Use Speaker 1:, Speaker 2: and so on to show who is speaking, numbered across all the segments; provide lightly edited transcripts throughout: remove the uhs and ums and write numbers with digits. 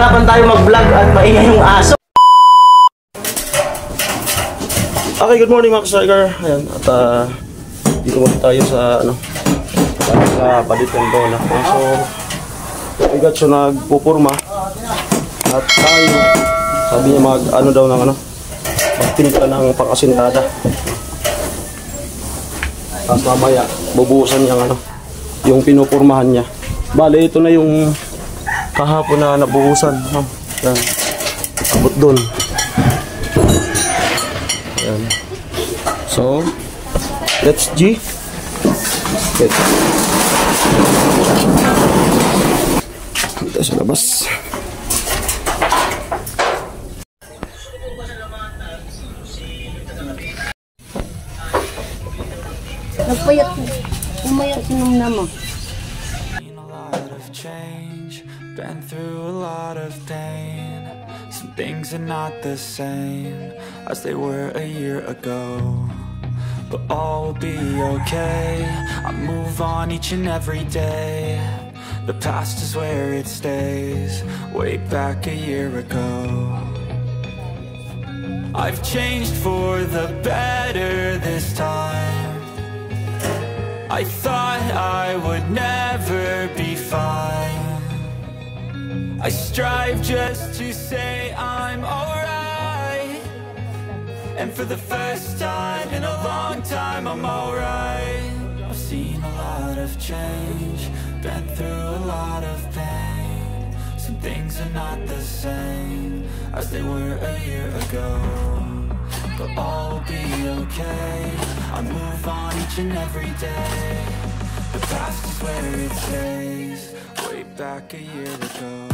Speaker 1: nahihirapan tayo mag-vlog at maingay yung aso. Okay, good morning mga ka-striker. Ayan, at dito muna tayo sa sa Baditendona. So, Igatso nagpupurma at tayo sabi niya magtimpla ng pang-asintada. Tapos mamaya bubuhusan niya yung pinupurmahan niya. Bale, ito na yung kahapon na nabuhusan. Yan. Abot dun. Yan. So, let's G. Dito sa labas.
Speaker 2: Nagpayat, umayat sinong nama.
Speaker 3: Been through a lot of pain. Some things are not the same as they were a year ago, but all will be okay. I move on each and every day. The past is where it stays. Way back a year ago, I've changed for the better this time. I thought I would never be fine. I strive just to say I'm alright, and for the first time in a long time I'm alright. I've seen a lot of change, been through a lot of pain. Some things are not the same as they were a year ago, but all will be okay. I move on each and every day. The past is where it stays. Way back a year ago.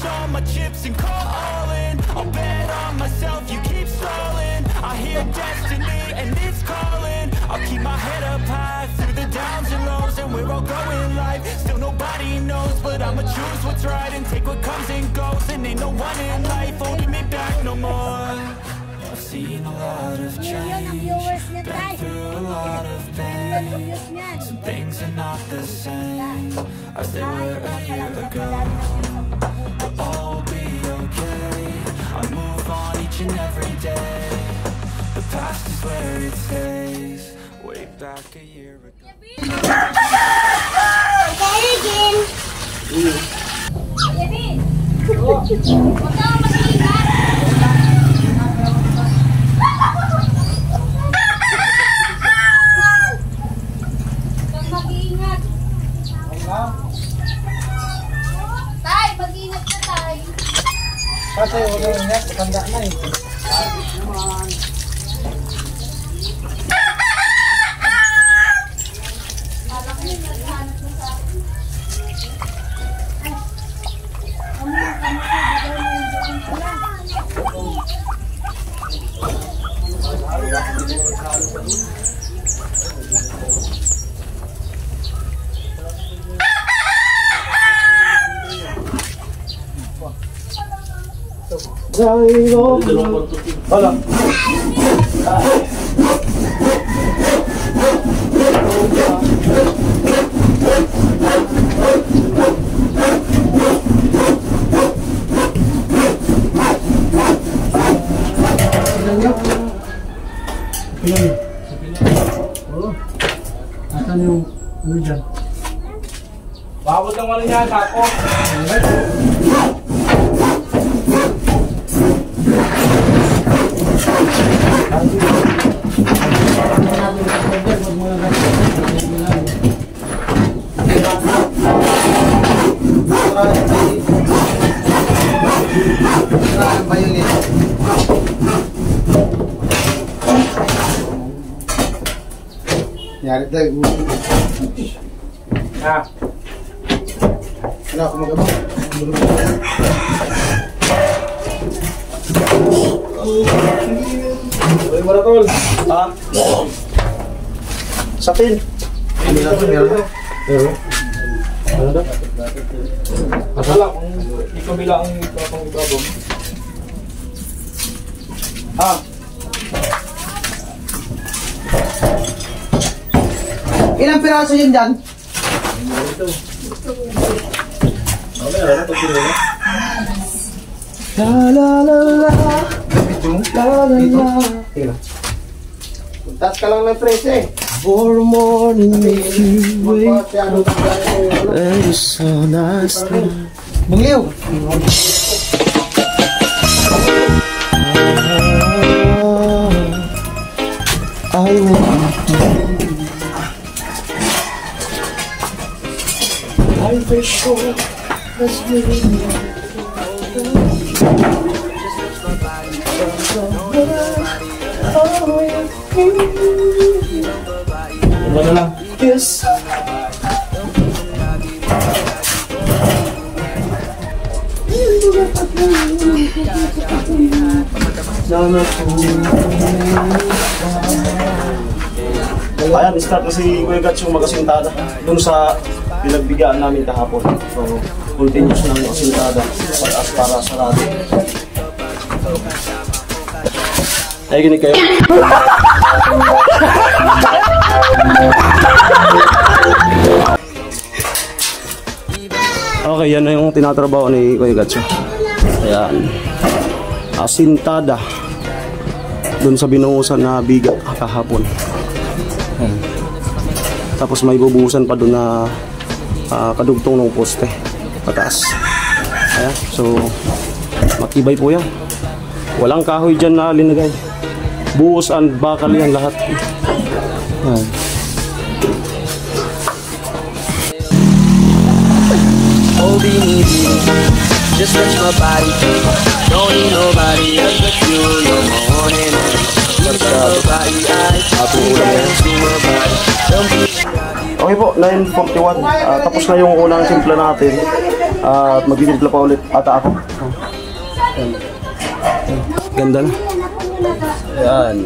Speaker 3: All my chips and call all in. I'll bet on myself, you keep stalling. I hear destiny and it's calling. I'll keep my head up high through the downs and lows, and we're all going life. Still nobody knows, but I'ma choose what's right and take what comes and goes. And ain't no one in life holding me back no more. I've seen a lot of change, been through a lot of pain. Some things are not the same as they were a year ago. All will be okay. I move on each and every day. The past is where it stays. Way back a year ago.
Speaker 4: Kasi ulo niya, matanda na eh.
Speaker 1: Hola.
Speaker 4: Asan yung dyan?
Speaker 1: Bawal lang wala niya ako.
Speaker 4: Yari tayo. Wala ako magabang.
Speaker 1: Ay, wala tol. Ha? Satin. Hindi na ito, meron na. Meron. Ano na?
Speaker 5: Wala, kung ikaw bilang ang ibrabong.
Speaker 4: Ilang piraso yun dyan? La la la la. La la la.
Speaker 1: Taas ka lang ng 13.
Speaker 4: For morning make you wake.
Speaker 1: And it's so nice.
Speaker 4: Bungiw.
Speaker 1: I I'm for sure.
Speaker 5: Ano lang?
Speaker 1: Yes. Ayan, start na si Kuya Gats yung mag-asintada dun sa pinagbigyan namin kahapon. So, continuous ng asintada para sa lahat. Ay, ginig kayo. Okay, yan na yung tinatrabaho ni Kuya Gats. Ayan. Asintada. Dun sa binuhusan na bigat kahapon. Tapos may bubuhusan pa doon na kadugtong ng poste pataas. Ayan, so matibay po yan. Walang kahoy dyan na linagay. Buhos and bakal yan lahat. Ayan.
Speaker 6: Holding easy, just touch my body. Don't need nobody else but you. You're my one and only.
Speaker 1: Okay po, 9:41. Tapos na yung unang simpla natin. At magtitimpla pa ulit ata ako. Ganda na. Ayan.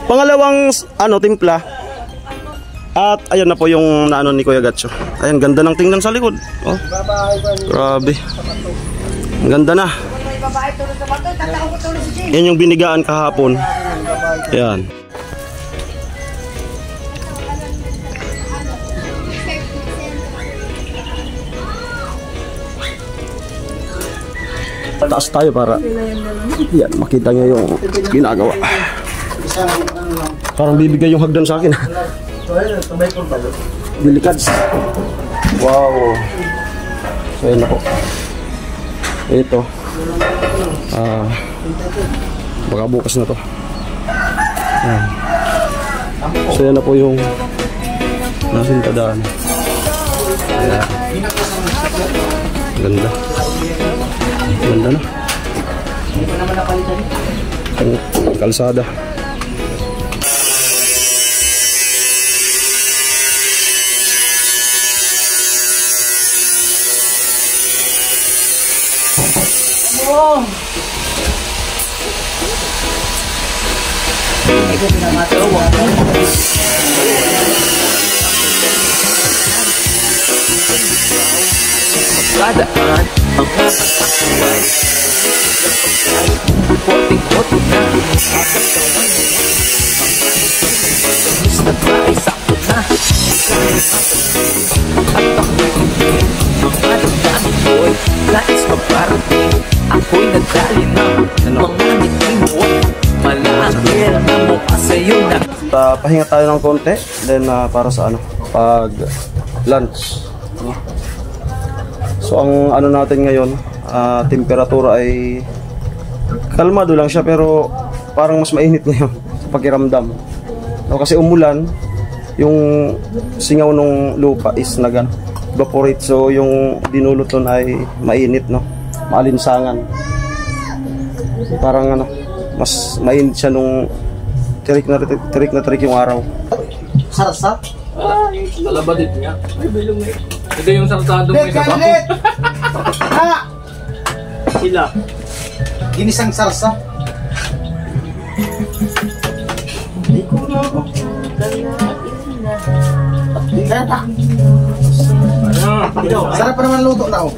Speaker 1: Pangalawang timpla. At ayun na po yung naano ni Kuya Gatcho. Ayan, ganda ng tingnan sa likod. Oh. Grabe. Ang ganda na. Yan yung binigaan kahapon. Ayan. Taas tayo para yan, makita nyo yung ginagawa. Parang bibigay yung hagdan sa akin. Delicads. Wow. So yun na po. Ito. Baka bukas na to. Ayan. So yan na po yung nasintadaan. Ayan. Ganda. Ganda na. Ang kalsada.
Speaker 6: Ladaan ang kasaway. Koting-koting na gusto ba ay sakto na. At ako'y hindi ang madagdamin ko'y nais maparating. Ako'y nagdali na mga ngiti mo. Malakir na mukha sa'yo na.
Speaker 1: Pahinga tayo ng konti. Then para sa pag lunch. So ang natin ngayon, temperatura ay kalmado lang siya pero parang mas mainit ngayon sa pakiramdam. No, kasi umulan, yung singaw ng lupa is evaporate. So yung dinulot nun ay mainit, no? Maalinsangan. Parang mas mainit siya nung tirik na tirik yung araw.
Speaker 4: Sarap.
Speaker 5: Lalabadit nga. May bilong eh. Ito yung saltado mo
Speaker 4: Ulit,
Speaker 5: isa pa.
Speaker 4: ulit! Ha!
Speaker 1: Sila.
Speaker 4: Ginisang sarsa. Sarap pa naman luto na, oh.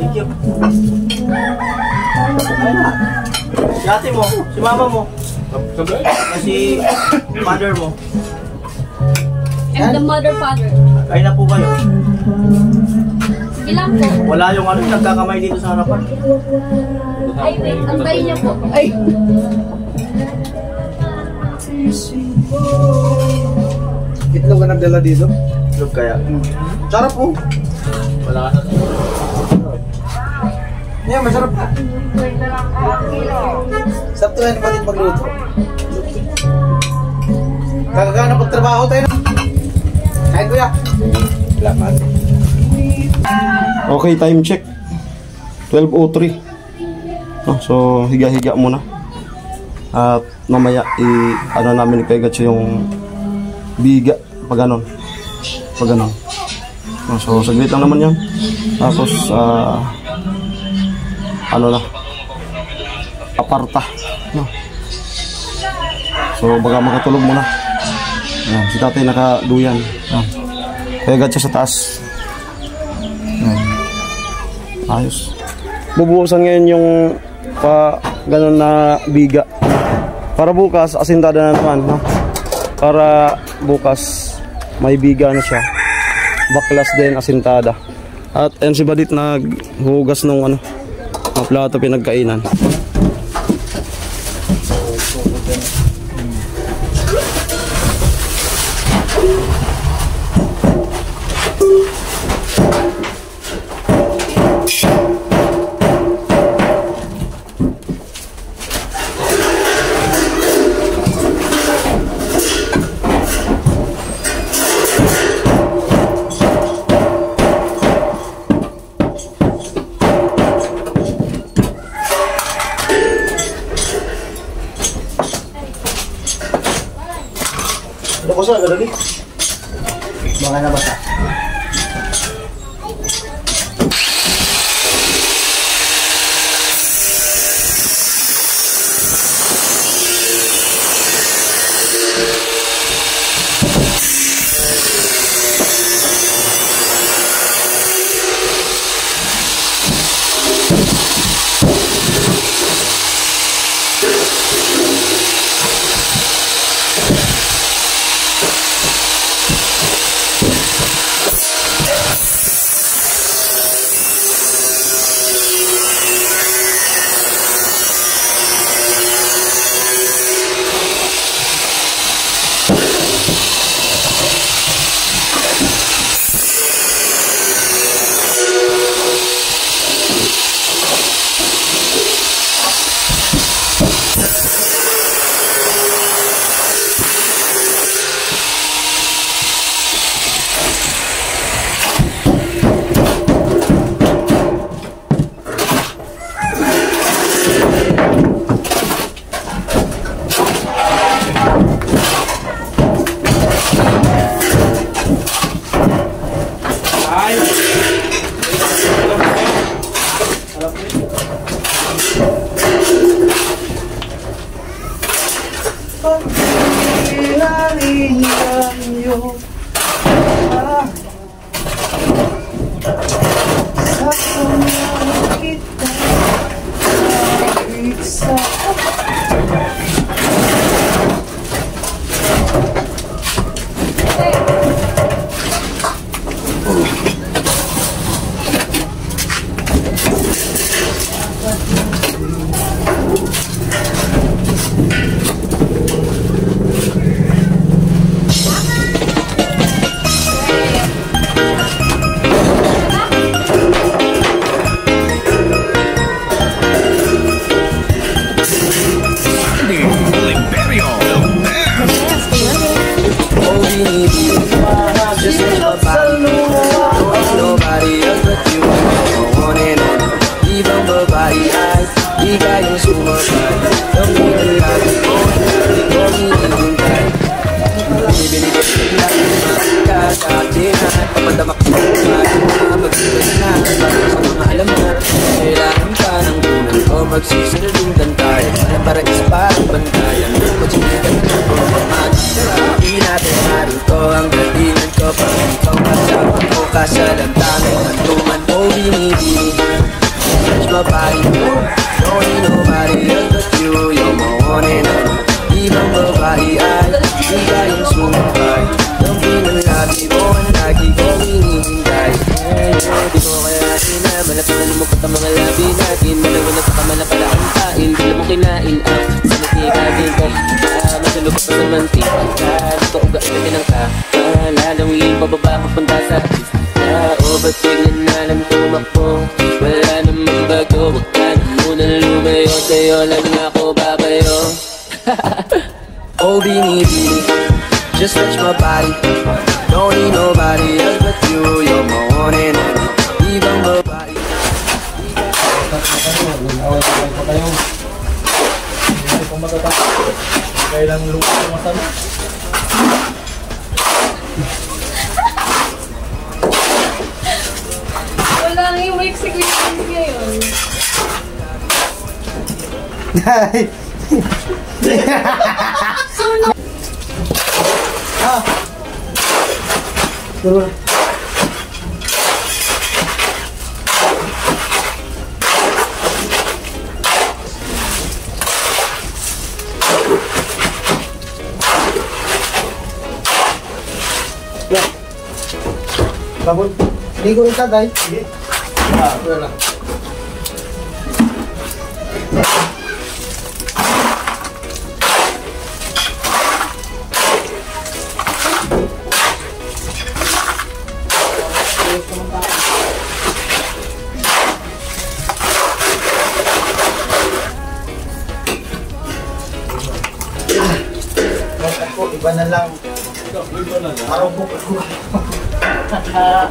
Speaker 1: Si ate mo, si mama mo,
Speaker 5: Sabay?
Speaker 1: si mother mo.
Speaker 2: I'm the mother, father.
Speaker 1: Ay na po kayo.
Speaker 2: Sige lang po.
Speaker 1: Wala yung ano, nagkakamay dito sa harapan.
Speaker 2: Ay, wait. Antayin niyo po. Ay.
Speaker 4: Itlog ka nagdala dito.
Speaker 1: Look kaya.
Speaker 4: Sarap, oh.
Speaker 5: Wala ka na.
Speaker 4: Yan, masarap. Sarap to yan, iba't magluto. Kagagana pagtrabaho tayo na. Kain kuya. Salamat.
Speaker 1: Okay, time check. 12:03. So, higa-higa muna. At mamaya ano namin ipagats yung biga pag ganon. Pag ganon. So, saglit lang naman yan. Tapos, ano na, aparta. No. So, baga makatulog muna. Yan, si tatay nakaduyan. Pagats siya sa taas. Yan. Ayos. Bubuhusan ngayon yung ganon na biga. Para bukas, asintada na naman. No? Para bukas, may biga na siya. Baklas din, asintada. At ayun si Badit naghugas ng ano, ng plato pinagkainan.
Speaker 4: Ano ko sa gadali? Mga nabasa.
Speaker 6: hantuman, oh binibini. Touch my body, don't need nobody else but you. You're my one and only. Ibang babae ay di kayang sumabay. Lambing ang labi mo ang lagi kong hinihintay. Di mo kaya sina, malapit na lumukot ang mga labi natin. Malawan na sa kamala pala ang kain. Di mo kinain ang sanatikatin ko. Masulog pa sa mantika. Dito uga ilagay ng lalawin pababa papunta sa o ba't bigla na lang tumakbo? Wala namang bago. Huwag ka na munang lumayo. Sa'yo lang ako babayo. Oh binibini, just touch my body. Don't need nobody else but you. You're my one and only. Ibang babae.
Speaker 5: Away-away pa kayo. Hindi ko matatapos. Kailang lumasan.
Speaker 2: Wala nga yung execution ngayon.
Speaker 4: Babon. Ligo rin tagay. Sige. Wala. Iba na lang. Araw po ako.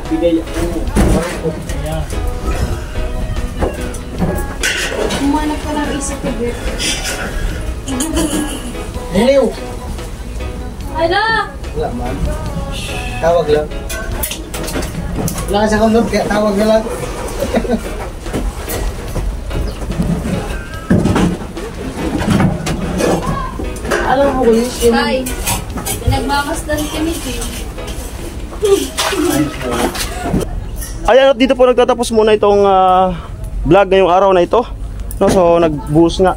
Speaker 4: Bigay ako.
Speaker 2: Umanap ka ng isip ko, Bert.
Speaker 4: Hiliw!
Speaker 2: Hala!
Speaker 4: Wala man. Tawag lang. Wala ka sa kondom, kaya tawag na lang. Alam mo ko yun?
Speaker 2: Tay, nagmamasdan kami, Tim.
Speaker 1: Ayan, at dito po nagtatapos muna itong vlog ngayong araw na ito. No, so nagbuhos nga,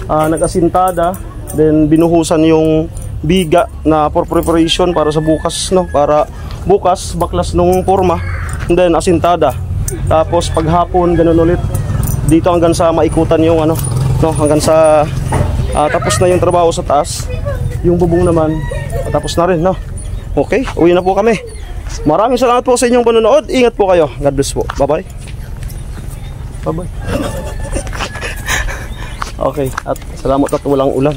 Speaker 1: nag-asintada, then binuhusan yung biga na for preparation para sa bukas, no, para bukas baklas nung forma, and then asintada. Tapos paghapon ganun ulit dito hanggang sa maikutan yung ano, no, hanggang sa tapos na yung trabaho sa taas. Yung bubong naman tapos na rin, no. Okay, uwi na po kami. Maraming salamat po sa inyong panonood. Ingat po kayo. God bless po. Bye-bye. Bye-bye. Okay, at salamat at walang ulan.